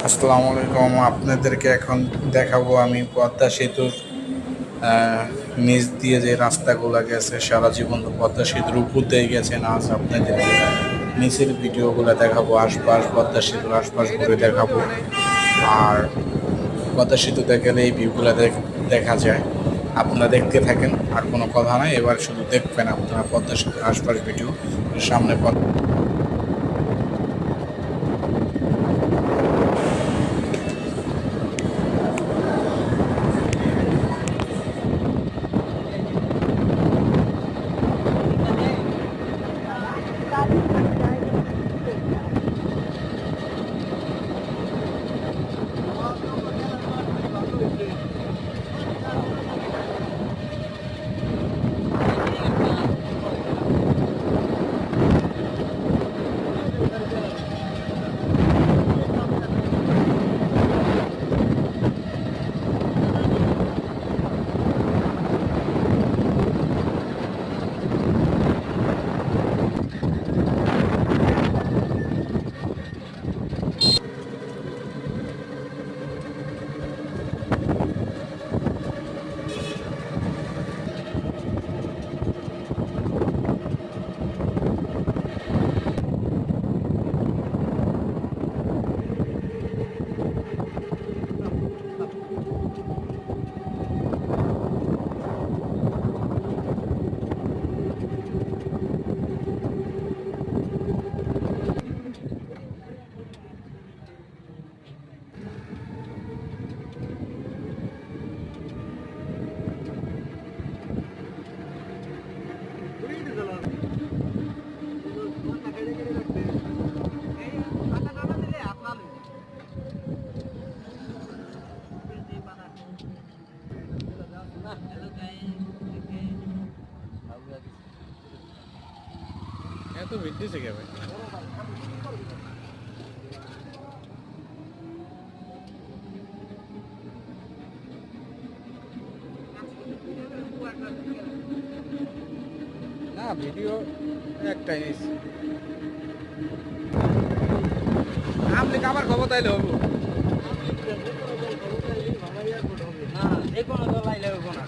আসসালামু আলাইকুম। আপনাদেরকে এখন দেখাবো আমি পদ্মা সেতুর নিচ দিয়ে যে রাস্তাগুলো গেছে। সারা জীবন তো পদ্মা সেতুর উপর দিয়ে গেছেন, আজ আপনাদেরকে নিচের ভিডিওগুলো দেখাবো, আশপাশ পদ্মা সেতুর আশপাশ ঘুরে দেখাবো। আর পদ্মা সেতুতে গেলে এই ভিউগুলো দেখা যায়। আপনারা দেখতে থাকেন, আর কোনো কথা নাই, এবার শুধু দেখবেন আপনারা পদ্মা সেতুর আশপাশ ভিডিও। সামনে এত ভিড়তেছে কে ভাই? না, ভিডিও একটাই নিয়েছি। আপনি কাবার খবর তাইলে হবো না, এই কোনো তো লাইলে হবো না।